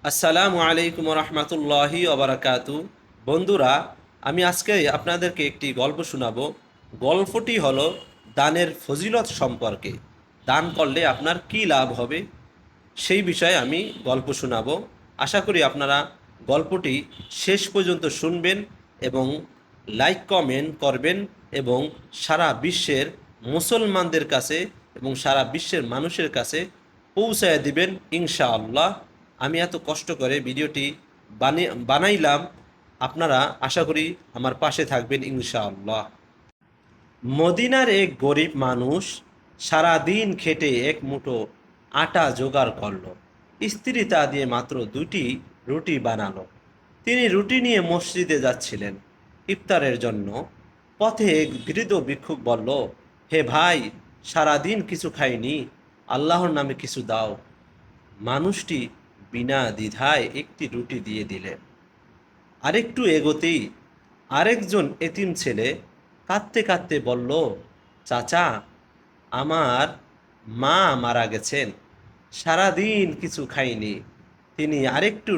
আসসালামু আলাইকুম রহমতুল্লাহি ওবরাকাতু। বন্ধুরা, আমি আজকে আপনাদেরকে একটি গল্প শোনাবো। গল্পটি হলো দানের ফজিলত সম্পর্কে। দান করলে আপনার কি লাভ হবে সেই বিষয়ে আমি গল্প শোনাবো। আশা করি আপনারা গল্পটি শেষ পর্যন্ত শুনবেন এবং লাইক কমেন্ট করবেন এবং সারা বিশ্বের মুসলমানদের কাছে এবং সারা বিশ্বের মানুষের কাছে পৌঁছায় দিবেন ইনশাআল্লাহ। আমি এত কষ্ট করে ভিডিওটি বানাইলাম, আপনারা আশা করি আমার পাশে থাকবেন ইনশাআল্লাহ। মদিনার এক গরিব মানুষ সারা দিন খেটে এক মুঠো আটা জোগাড় করল। স্ত্রী তা দিয়ে মাত্র 2টি রুটি বানালো। তিনি রুটি নিয়ে মসজিদে যাচ্ছিলেন ইফতারের জন্য। পথে এক বৃদ্ধ ভিক্ষুক বলল, হে ভাই, সারা দিন কিছু খাইনি, আল্লাহর নামে কিছু দাও। মানুষটি বিনা দ্বিধায় একটি রুটি দিয়ে দিলেন। আরেকটু এগোতেই আরেকজন এতিম ছেলে কাঁদতে কাঁদতে বলল, চাচা, আমার মা মারা গেছেন, সারাদিন কিছু খাইনি। তিনি আরেকটি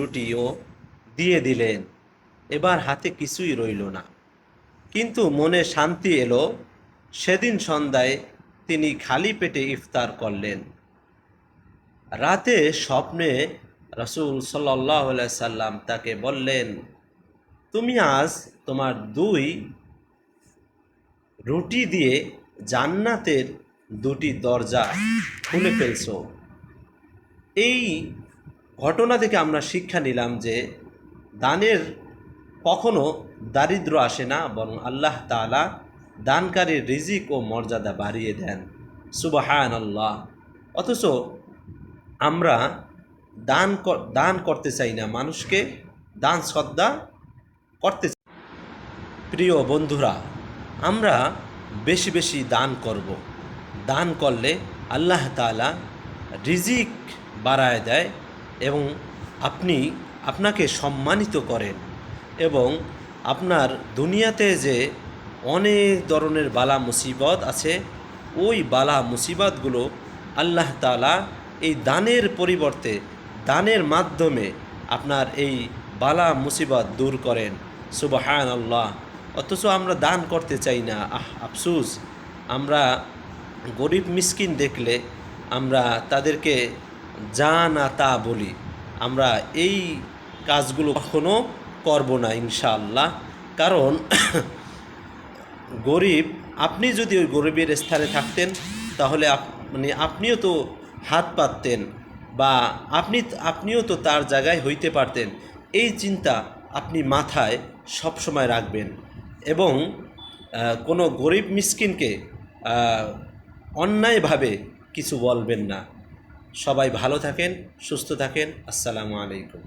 রুটিও দিয়ে দিলেন। এবার হাতে কিছুই রইল না, কিন্তু মনে শান্তি এলো। সেদিন সন্ধ্যায় তিনি খালি পেটে ইফতার করলেন। রাতে স্বপ্নে রাসূল সাল্লাল্লাহু আলাইহি সাল্লাম তাকে বললেন, তুমি আজ তোমার 2 রুটি দিয়ে জান্নাতের 2টি দরজা খুলে ফেলছো। এই ঘটনা থেকে আমরা শিক্ষা নিলাম যে দানের কখনো দারিদ্র্য আসে না, বরং আল্লাহ তাআলা দানকারীর রিজিক ও মর্যাদা বাড়িয়ে দেন। সুবহানাল্লাহ। অথচ আমরা দান করতে চাই না, মানুষকে দান শ্রদ্ধা করতে চাই। প্রিয় বন্ধুরা, আমরা বেশি বেশি দান করব। দান করলে আল্লাহ তাআলা রিজিক বাড়ায় দেয় এবং আপনাকে সম্মানিত করেন এবং আপনার দুনিয়াতে যে অনেক ধরনের বালা মুসিবত আছে, ওই বালা মুসিবতগুলো আল্লাহ তাআলা এই দানের পরিবর্তে, দানের মাধ্যমে আপনার এই বালা মুসিবত দূর করেন। সুবহানাল্লাহ। অথচ আমরা দান করতে চাই না। আফসোস, আমরা গরিব মিসকিন দেখলে আমরা তাদেরকে যা না তা বলি। আমরা এই কাজগুলো কখনো করব না ইনশাআল্লাহ। কারণ গরিব, আপনি যদি ওই গরিবের স্থানে থাকতেন তাহলে আপনিও তো হাত পাততেন বা আপনিও তো তার জায়গায় হইতে পারতেন। এই চিন্তা আপনি মাথায় সব সময় রাখবেন এবং কোনো গরিব মিসকিনকে অন্যায়ভাবে কিছু বলবেন না। সবাই ভালো থাকেন, সুস্থ থাকেন। আসসালামু আলাইকুম।